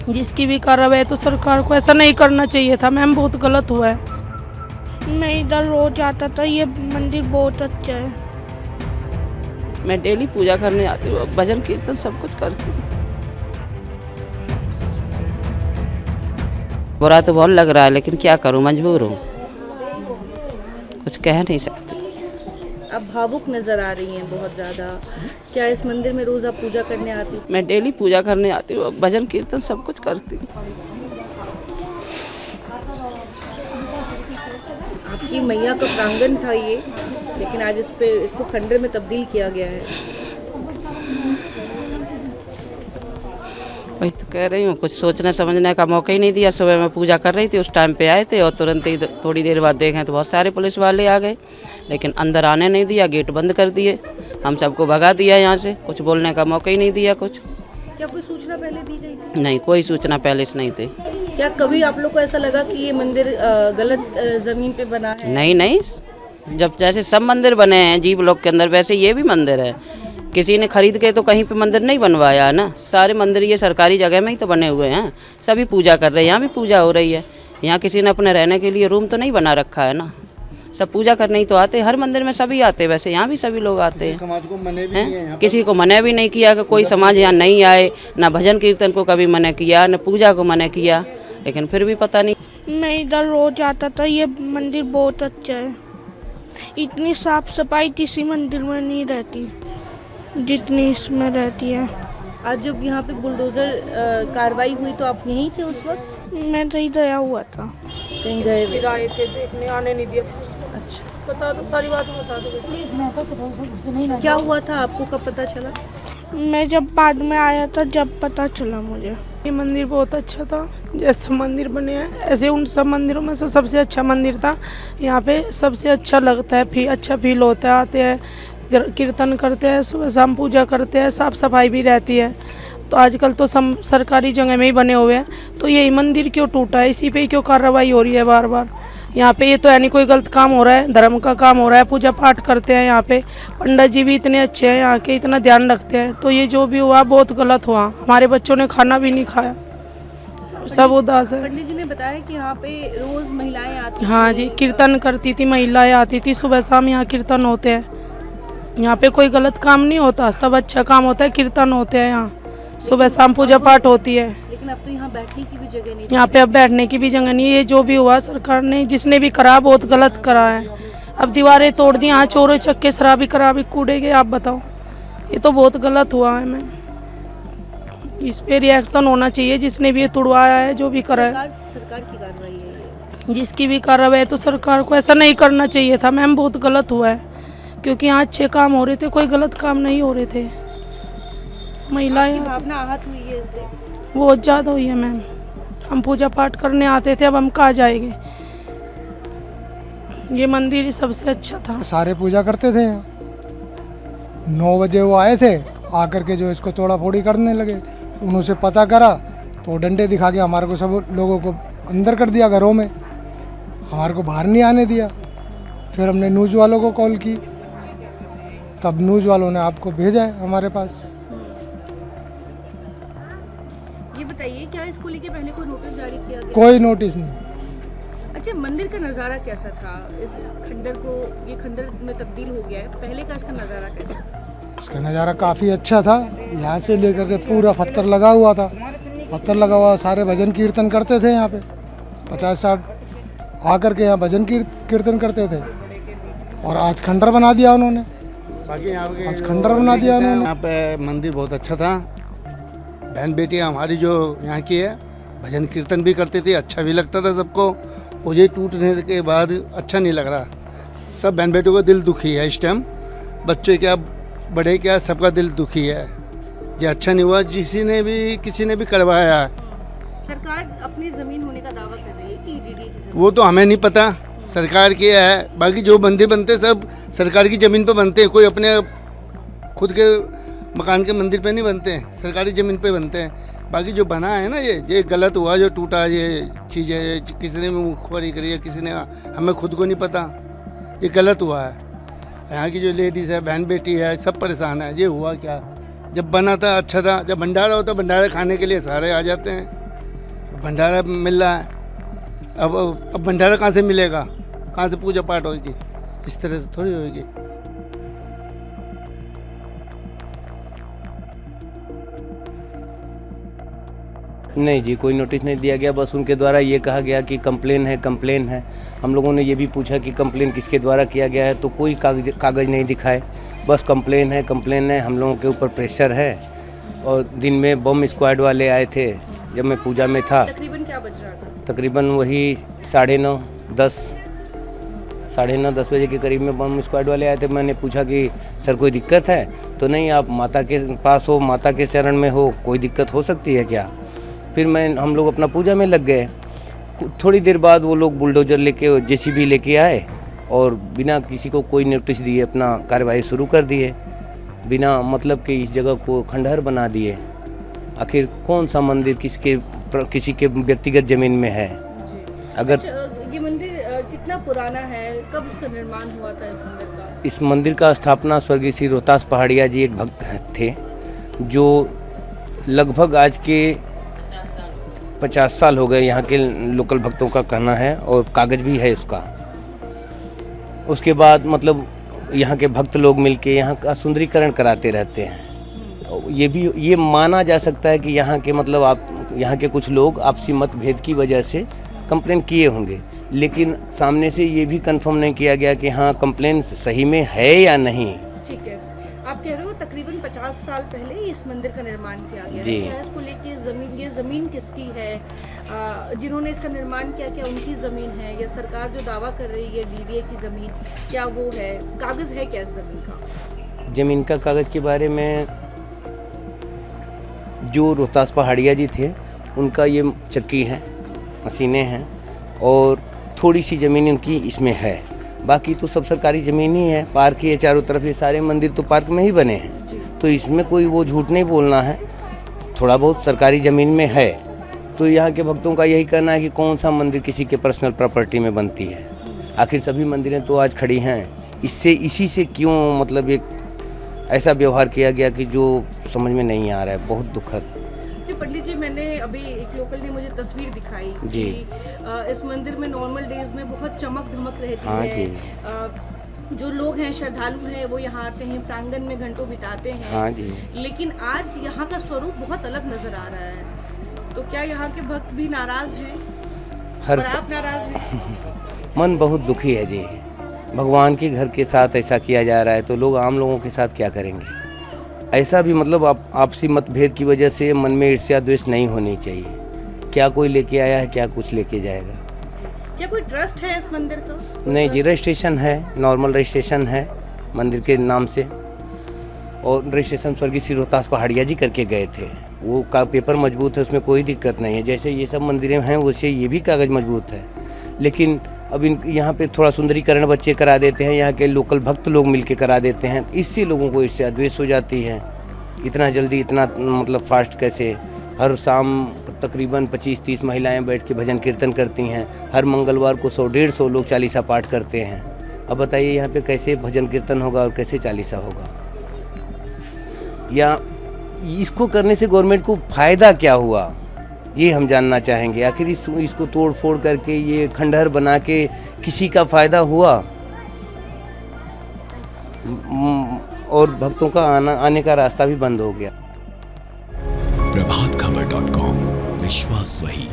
जिसकी भी कार्रवाई तो सरकार को ऐसा नहीं करना चाहिए था मैम, बहुत गलत हुआ है। मैं इधर रोज आता था, ये मंदिर बहुत अच्छा है। मैं डेली पूजा करने आती हूँ, भजन कीर्तन सब कुछ करती हूँ। बुरा तो बहुत लग रहा है, लेकिन क्या करूँ, मजबूर हूँ, कुछ कह नहीं सकती। आप भावुक नजर आ रही हैं बहुत ज़्यादा। क्या इस मंदिर में रोज़ आप पूजा करने आती हैं? मैं डेली पूजा करने आती हूँ, भजन कीर्तन सब कुछ करती हूँ। आपकी मैया का प्रांगण था ये, लेकिन आज इसको खंडर में तब्दील किया गया है। वही तो कह रही हूँ, कुछ सोचने समझने का मौका ही नहीं दिया। सुबह मैं पूजा कर रही थी, उस टाइम पे आए थे और तुरंत ही थोड़ी देर बाद देखें तो बहुत सारे पुलिस वाले आ गए, लेकिन अंदर आने नहीं दिया, गेट बंद कर दिए, हम सबको भगा दिया यहाँ से, कुछ बोलने का मौका ही नहीं दिया। कुछ क्या कोई सूचना पहले दी गई थी? नहीं, कोई सूचना पहले से नहीं थी। क्या कभी आप लोग को ऐसा लगा कि ये मंदिर गलत ज़मीन पे बना है? नहीं नहीं, जब जैसे सब मंदिर बने हैं जी ब्लॉक के अंदर, वैसे ये भी मंदिर है। किसी ने खरीद के तो कहीं पे मंदिर नहीं बनवाया है ना, सारे मंदिर ये सरकारी जगह में ही तो बने हुए हैं, सभी पूजा कर रहे हैं, यहाँ भी पूजा हो रही है। यहाँ किसी ने अपने रहने के लिए रूम तो नहीं बना रखा है ना, सब पूजा करने ही तो आते हैं। हर मंदिर में सभी आते हैं, वैसे यहाँ भी सभी लोग आते हैं। समाज को मने भी नहीं है, किसी को मना भी नहीं किया कि कोई समाज यहाँ नहीं आए, ना भजन कीर्तन को कभी मना किया, न पूजा को मना किया, लेकिन फिर भी पता नहीं। मैं इधर रोज आता था, ये मंदिर बहुत अच्छा है। इतनी साफ सफाई किसी मंदिर में नहीं रहती जितनी इसमें रहती है। आज जब यहाँ पे बुलडोजर कार्रवाई हुई तो आप यहीं थे उस वक्त? मैं तो इधर आया हुआ था। कहीं गए हुए? आए थे देखने, आने नहीं दिया। अच्छा, बता दो, सारी बात बता दो। क्या हुआ था, आपको कब पता चला? मैं जब बाद में आया था, जब पता चला मुझे। ये मंदिर बहुत अच्छा था, जैसे मंदिर बने हैं ऐसे उन सब मंदिरों में से सबसे अच्छा मंदिर था। यहाँ पे सबसे अच्छा लगता है, अच्छा फील होता है, आते हैं, कीर्तन करते हैं, सुबह शाम पूजा करते हैं, साफ सफाई भी रहती है। तो आजकल तो सब सरकारी जगह में ही बने हुए हैं, तो यही मंदिर क्यों टूटा है, इसी पे ही क्यों कार्रवाई हो रही है बार बार। यहाँ पे ये तो यानी कोई गलत काम हो रहा है, धर्म का काम हो रहा है, पूजा पाठ करते हैं यहाँ पे, पंडित जी भी इतने अच्छे हैं यहाँ के, इतना ध्यान रखते हैं। तो ये जो भी हुआ बहुत गलत हुआ, हमारे बच्चों ने खाना भी नहीं खाया, सब उदास है। पंडित जी ने बताया कि यहाँ पे रोज महिलाएं आती हैं। हाँ जी, कीर्तन करती थी, महिलाएं आती थी, सुबह शाम यहाँ कीर्तन होते हैं। यहाँ पे कोई गलत काम नहीं होता, सब अच्छा काम होता है, कीर्तन होते हैं यहाँ, सुबह शाम पूजा पाठ होती है। लेकिन अब तो यहाँ बैठने की भी जगह नहीं। यहाँ पे अब बैठने की भी जगह नहीं है। ये जो भी हुआ सरकार ने, जिसने भी करा बहुत गलत करा है। अब दीवारें तोड़ दी, यहाँ चोरों चक्के शराबी कराबी कूड़ेगे, आप बताओ, ये तो बहुत गलत हुआ है। मैं इस पे रिएक्शन होना चाहिए, जिसने भी ये तुड़वाया है, जो भी करा है। सरकार की कार्रवाई है ये। जिसकी भी कार्रवाई तो सरकार को ऐसा नहीं करना चाहिए था मैम, बहुत गलत हुआ है, क्योंकि यहाँ अच्छे काम हो रहे थे, कोई गलत काम नहीं हो रहे थे। महिलाएं भावना आहत हुई है इससे? बहुत ज़्यादा हुई है मैम। हम पूजा पाठ करने आते थे, अब हम कहाँ जाएंगे। ये मंदिर ही सबसे अच्छा था। सारे पूजा करते थे यहाँ। 9 बजे वो आए थे, आकर के जो इसको तोड़ा फोड़ी करने लगे, उनसे पता करा तो डंडे दिखा के हमारे को सब लोगों को अंदर कर दिया घरों में, हमारे को बाहर नहीं आने दिया। फिर हमने न्यूज़ वालों को कॉल की, तब न्यूज़ वालों ने आपको भेजा है हमारे पास। ये बताइए, क्या इसको लेके पहले कोई नोटिस जारी किया गया? कोई नोटिस नहीं। अच्छा, मंदिर का नज़ारा कैसा था? इस खंडर को, ये खंडर में तब्दील हो गया है, पहले का इसका नज़ारा कैसा था? इसका नज़ारा काफ़ी अच्छा था। यहाँ से लेकर के पूरा पत्थर लगा हुआ था, पत्थर लगा हुआ, सारे भजन कीर्तन करते थे यहाँ पे, 50-60 आकर के यहाँ भजन कीर्तन करते थे। और आज खंडर बना दिया उन्होंने, बाकी यहाँ पे आज खंडर बना दिया उन्होंने। यहाँ पे मंदिर बहुत अच्छा था। बहन बेटी हमारी जो यहाँ की है, भजन कीर्तन भी करती थी, अच्छा भी लगता था सबको। और ये टूटने के बाद अच्छा नहीं लग रहा। सब बहन बेटियों का दिल दुखी है इस टाइम, बच्चे क्या बड़े क्या, सबका दिल दुखी है। ये अच्छा नहीं हुआ, किसी ने भी करवाया। सरकार अपनी ज़मीन होने का दावा कर रही है कि ईडीडी की ज़मीन। वो तो हमें नहीं पता, सरकार की है। बाकी जो मंदिर बनते सब सरकार की ज़मीन पर बनते हैं, कोई अपने खुद के मकान के मंदिर पे नहीं बनते हैं, सरकारी ज़मीन पे बनते हैं। बाकी जो बना है ना, ये गलत हुआ, जो टूटा ये चीज़ें, किसी ने मुखबरी करी है, किसी ने, हमें खुद को नहीं पता, ये गलत हुआ है। यहाँ की जो लेडीज़ है, बहन बेटी है, सब परेशान है। ये हुआ क्या, जब बना था अच्छा था, जब भंडारा होता भंडारा खाने के लिए सारे आ जाते हैं, भंडारा मिल रहा है, अब भंडारा कहाँ से मिलेगा, कहाँ से पूजा पाठ होगी, इस तरह से थोड़ी होगी। नहीं जी, कोई नोटिस नहीं दिया गया, बस उनके द्वारा ये कहा गया कि कंप्लेन है। हम लोगों ने ये भी पूछा कि कंप्लेन किसके द्वारा किया गया है, तो कोई कागज़ नहीं दिखाए, बस कंप्लेन है। हम लोगों के ऊपर प्रेशर है। और दिन में बम स्क्वाड वाले आए थे जब मैं पूजा में था। तकरीबन क्या बज रहा था? तकरीबन वही 9:30 10 बजे के करीब में बम स्क्वाड वाले आए थे। मैंने पूछा कि सर कोई दिक्कत है? तो नहीं, आप माता के पास हो, माता के शरण में हो, कोई दिक्कत हो सकती है क्या? फिर हम लोग अपना पूजा में लग गए। थोड़ी देर बाद वो लोग बुलडोजर लेके, जेसीबी लेके आए और बिना किसी को कोई नोटिस दिए अपना कार्रवाई शुरू कर दिए, बिना मतलब कि इस जगह को खंडहर बना दिए। आखिर कौन सा मंदिर किसी के व्यक्तिगत जमीन में है? अगर ये मंदिर कितना पुराना है, कब इसका निर्माण हुआ था इस मंदिर का? इस मंदिर का स्थापना स्वर्गीय श्री रोहतास पहाड़िया जी एक भक्त थे, जो लगभग आज के 50 साल हो गए, यहाँ के लोकल भक्तों का कहना है, और कागज भी है उसका। उसके बाद मतलब यहाँ के भक्त लोग मिलके यहाँ का सुंदरीकरण कराते रहते हैं। ये माना जा सकता है कि यहाँ के मतलब यहाँ के कुछ लोग आपसी मतभेद की वजह से कंप्लेन किए होंगे, लेकिन सामने से ये भी कंफर्म नहीं किया गया कि हाँ कंप्लेन सही में है या नहीं। ठीक है, आप कह रहे हो तकरीबन 50 साल पहले इस मंदिर का निर्माण किया गया जी। है। इसको लेके ये जमीन किसकी है? जिन्होंने इसका निर्माण किया, क्या उनकी जमीन है, या सरकार जो दावा कर रही है डीडीए की जमीन, क्या वो है? कागज है क्या इस जमीन का? जमीन का कागज के बारे में जो रोहतास पहाड़िया जी थे उनका ये चक्की है, मशीनें हैं, और थोड़ी सी ज़मीन उनकी इसमें है। बाकी तो सब सरकारी ज़मीन ही है। पार्क ही है चारों तरफ, ये सारे मंदिर तो पार्क में ही बने हैं, तो इसमें कोई वो झूठ नहीं बोलना है। थोड़ा बहुत सरकारी ज़मीन में है, तो यहाँ के भक्तों का यही कहना है कि कौन सा मंदिर किसी के पर्सनल प्रॉपर्टी में बनती है। आखिर सभी मंदिरें तो आज खड़ी हैं, इसी से क्यों मतलब एक ऐसा व्यवहार किया गया कि जो समझ में नहीं आ रहा है, बहुत दुखद। जी पंडित जी, मैंने अभी एक लोकल ने मुझे तस्वीर दिखाई जी। कि इस मंदिर में नॉर्मल डेज में बहुत चमक धमक रहती हाँ है। जी। जो लोग हैं, श्रद्धालु हैं, वो यहाँ आते हैं, प्रांगण में घंटों बिताते हैं। हाँ जी। लेकिन आज यहाँ का स्वरूप बहुत अलग नजर आ रहा है, तो क्या यहाँ के भक्त भी नाराज हैं और आप नाराज हैं? मन बहुत दुखी है जी। भगवान के घर के साथ ऐसा किया जा रहा है, तो लोग आम लोगों के साथ क्या करेंगे? ऐसा भी मतलब आपसी मतभेद की वजह से मन में ईर्ष्या द्वेष नहीं होनी चाहिए। क्या कोई लेके आया है, क्या कुछ लेके जाएगा? क्या कोई ट्रस्ट है इस मंदिर का? नहीं जी, रजिस्ट्रेशन है, नॉर्मल रजिस्ट्रेशन है मंदिर के नाम से, और रजिस्ट्रेशन स्वर्गीय श्री रोहतास पहाड़िया जी करके गए थे। वो का पेपर मजबूत है, उसमें कोई दिक्कत नहीं है। जैसे ये सब मंदिरें हैं वैसे ये भी कागज़ मजबूत है। लेकिन अब यहाँ पे थोड़ा सुंदरीकरण बच्चे करा देते हैं, यहाँ के लोकल भक्त लोग मिलके करा देते हैं, इससे लोगों को इससे द्वेष हो जाती है। इतना जल्दी, इतना मतलब फास्ट कैसे? हर शाम तकरीबन 25-30 महिलाएं बैठ के भजन कीर्तन करती हैं। हर मंगलवार को 100-150 लोग चालीसा पाठ करते हैं। अब बताइए यहाँ पे कैसे भजन कीर्तन होगा और कैसे चालीसा होगा? या इसको करने से गवर्नमेंट को फ़ायदा क्या हुआ, ये हम जानना चाहेंगे। आखिर इसको तोड़ फोड़ करके ये खंडहर बना के किसी का फ़ायदा हुआ? और भक्तों का आने का रास्ता भी बंद हो गया। प्रभातखबर.com, विश्वास वही।